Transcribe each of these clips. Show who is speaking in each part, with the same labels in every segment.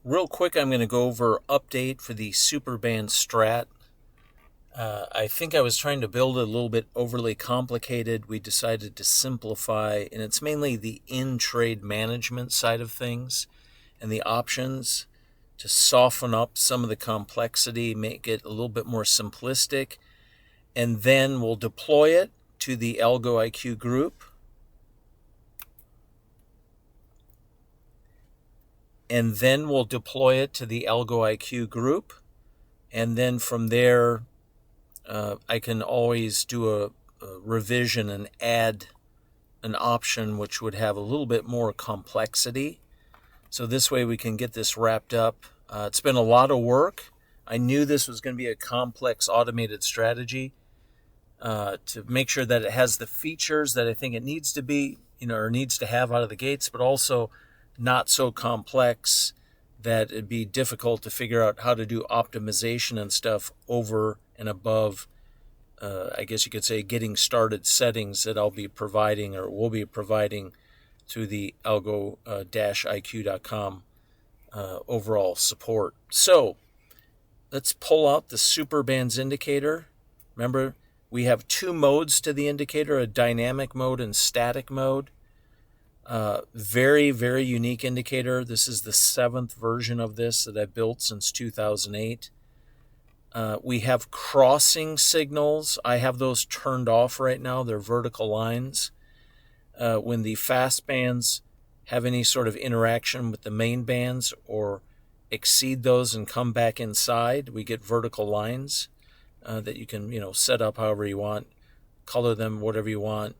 Speaker 1: Real quick, I'm going to go over update for the SuperBands STRAT. I think I was trying to build it a little bit overly complicated. We decided to simplify, and it's mainly the in-trade management side of things and the options to soften up some of the complexity, make it a little bit more simplistic, and then we'll deploy it to the Algo IQ group. And then we'll deploy it to the Algo IQ group. And then from there, I can always do a revision and add an option which would have a little bit more complexity. So this way we can get this wrapped up. It's been a lot of work. I knew this was going to be a complex automated strategy to make sure that it has the features that I think it needs to be, or needs to have out of the gates, but also not so complex that it'd be difficult to figure out how to do optimization and stuff over and above, I guess you could say, getting started settings that I'll be providing or will be providing through the algo-iq.com overall support. So let's pull out the SuperBands indicator. Remember, we have two modes to the indicator, a dynamic mode and static mode. Very, very unique indicator. This is the 7th version of this that I've built since 2008. We have crossing signals. I have those turned off right now. They're vertical lines. When the fast bands have any sort of interaction with the main bands or exceed those and come back inside, we get vertical lines that you can, set up however you want, color them whatever you want.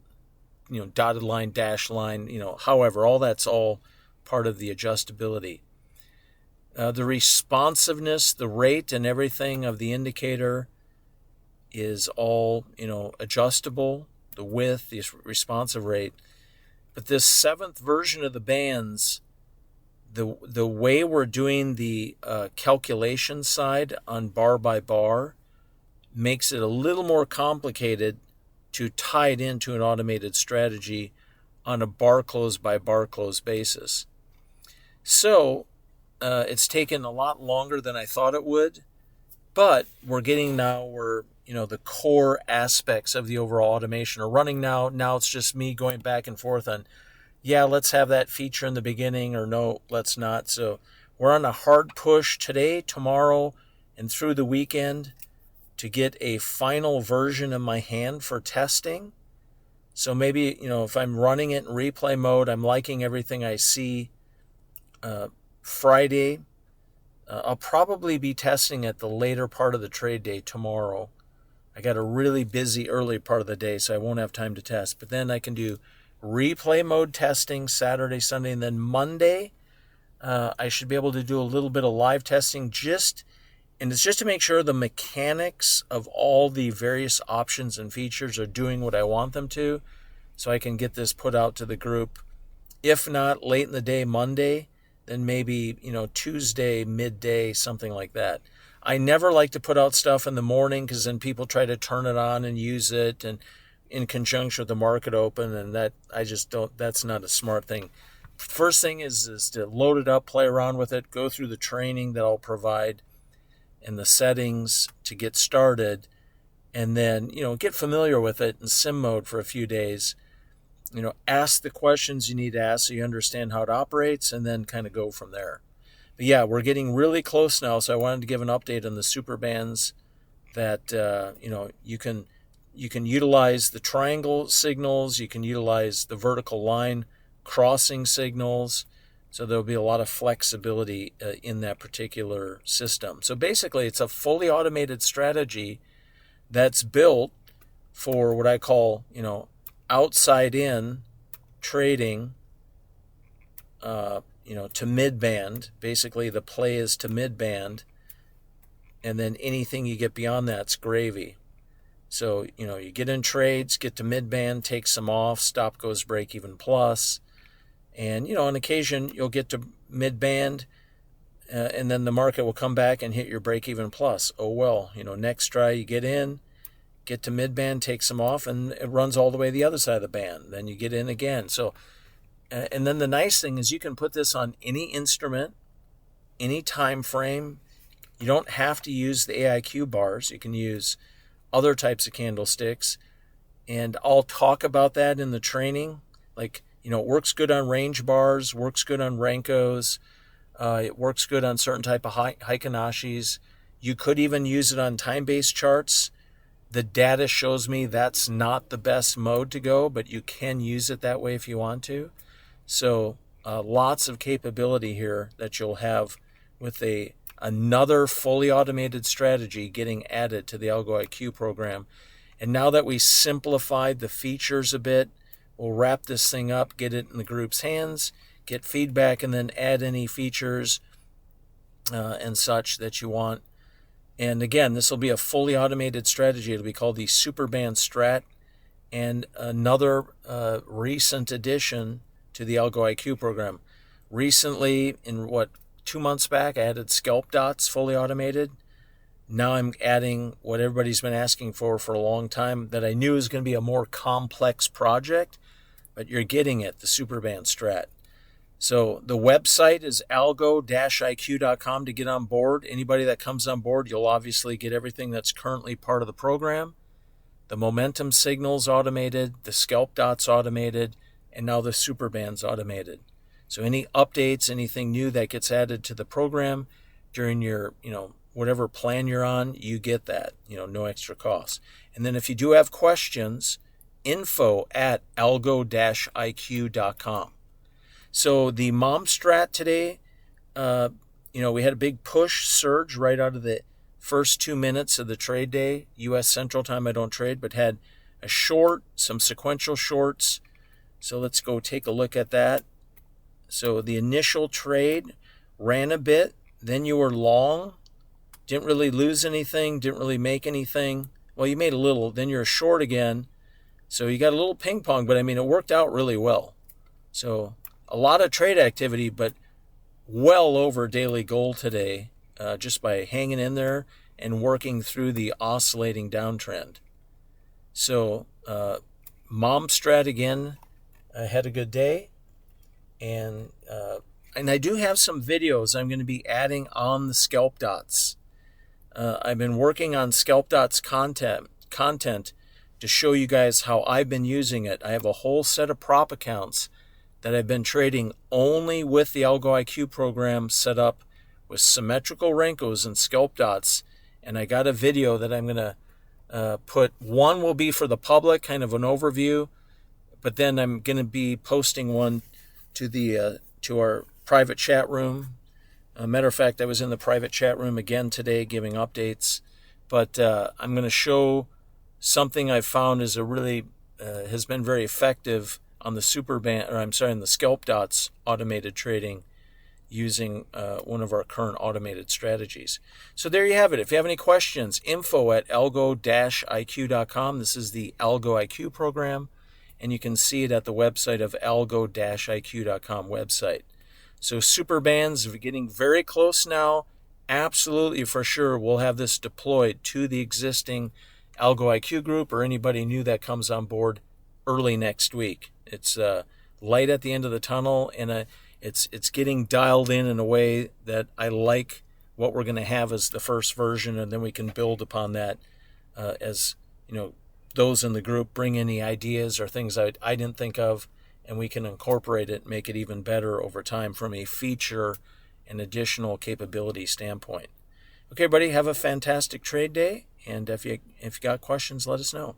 Speaker 1: Dotted line, dash line, however, all that's all part of the adjustability. The responsiveness, the rate and everything of the indicator is all, adjustable, the width, the responsive rate. But this 7th version of the bands, the way we're doing the calculation side on bar by bar makes it a little more complicated to tie it into an automated strategy on a bar close by bar close basis. So it's taken a lot longer than I thought it would, but we're getting now where, the core aspects of the overall automation are running now. Now it's just me going back and forth on, let's have that feature in the beginning, or no, let's not. So we're on a hard push today, tomorrow, and through the weekend to get a final version in my hand for testing. So maybe, if I'm running it in replay mode, I'm liking everything I see. Friday, I'll probably be testing at the later part of the trade day tomorrow. I got a really busy early part of the day, so I won't have time to test. But then I can do replay mode testing Saturday, Sunday, and then Monday, I should be able to do a little bit of live testing and it's just to make sure the mechanics of all the various options and features are doing what I want them to, so I can get this put out to the group. If not late in the day, Monday, then maybe, Tuesday, midday, something like that. I never like to put out stuff in the morning because then people try to turn it on and use it and in conjunction with the market open, and that's not a smart thing. First thing is to load it up, play around with it, go through the training that I'll provide and the settings to get started, and then, get familiar with it in sim mode for a few days. Ask the questions you need to ask so you understand how it operates, and then kind of go from there. But yeah, we're getting really close now, so I wanted to give an update on the SuperBands that, you can utilize the triangle signals, you can utilize the vertical line crossing signals. So there'll be a lot of flexibility in that particular system. So basically, it's a fully automated strategy that's built for what I call, outside-in trading, to mid-band. Basically, the play is to mid-band, and then anything you get beyond that's gravy. So, you get in trades, get to mid-band, take some off, stop goes break-even plus. And, on occasion, you'll get to mid-band, and then the market will come back and hit your break-even plus. Oh, well, next try you get in, get to mid-band, take some off, and it runs all the way the other side of the band. Then you get in again. So, and then the nice thing is you can put this on any instrument, any time frame. You don't have to use the AIQ bars. You can use other types of candlesticks. And I'll talk about that in the training. Like, it works good on range bars, works good on Renkos. It works good on certain type of Heikinashis. You could even use it on time-based charts. The data shows me that's not the best mode to go, but you can use it that way if you want to. So lots of capability here that you'll have with another fully automated strategy getting added to the Algo IQ program. And now that we simplified the features a bit, we'll wrap this thing up, get it in the group's hands, get feedback, and then add any features and such that you want. And again, this will be a fully automated strategy. It'll be called the SuperBands STRAT, and another recent addition to the Algo IQ program. Recently, in 2 months back, I added scalp dots fully automated. Now I'm adding what everybody's been asking for a long time that I knew was going to be a more complex project, but you're getting it, the SuperBands STRAT. So the website is algo-iq.com to get on board. Anybody that comes on board, you'll obviously get everything that's currently part of the program. The momentum signals automated, the scalp dots automated, and now the SuperBands automated. So any updates, anything new that gets added to the program during your, whatever plan you're on, you get that, no extra cost. And then if you do have questions, info@algo-iq.com. So the mom strat today, we had a big push surge right out of the first 2 minutes of the trade day. U.S. Central Time, I don't trade, but had a short, some sequential shorts. So let's go take a look at that. So the initial trade ran a bit, then you were long, didn't really lose anything, didn't really make anything. Well, you made a little, then you're short again. So you got a little ping pong, but it worked out really well. So a lot of trade activity, but well over daily goal today, just by hanging in there and working through the oscillating downtrend. So mom strat again, I had a good day. And I do have some videos I'm going to be adding on the scalp dots. I've been working on scalp dots content to show you guys how I've been using it. I have a whole set of prop accounts that I've been trading only with the Algo IQ program set up with symmetrical Renkos and scalp dots. And I got a video that I'm going to put. One will be for the public, kind of an overview, but then I'm going to be posting one to our private chat room. Matter of fact, I was in the private chat room again today giving updates. But I'm going to show something I found is has been very effective on the on the scalp dots automated trading using one of our current automated strategies. So there you have it. If you have any questions, info@algo-iq.com. This is the Algo IQ program, and you can see it at the website of algo-iq.com website. So SuperBands are getting very close now. Absolutely, for sure, we'll have this deployed to the existing Algo IQ group or anybody new that comes on board early next week. It's light at the end of the tunnel, and it's getting dialed in a way that I like what we're going to have as the first version, and then we can build upon that as those in the group bring any ideas or things I didn't think of, and we can incorporate it and make it even better over time from a feature and additional capability standpoint. Okay, buddy, have a fantastic trade day, and if you got questions, let us know.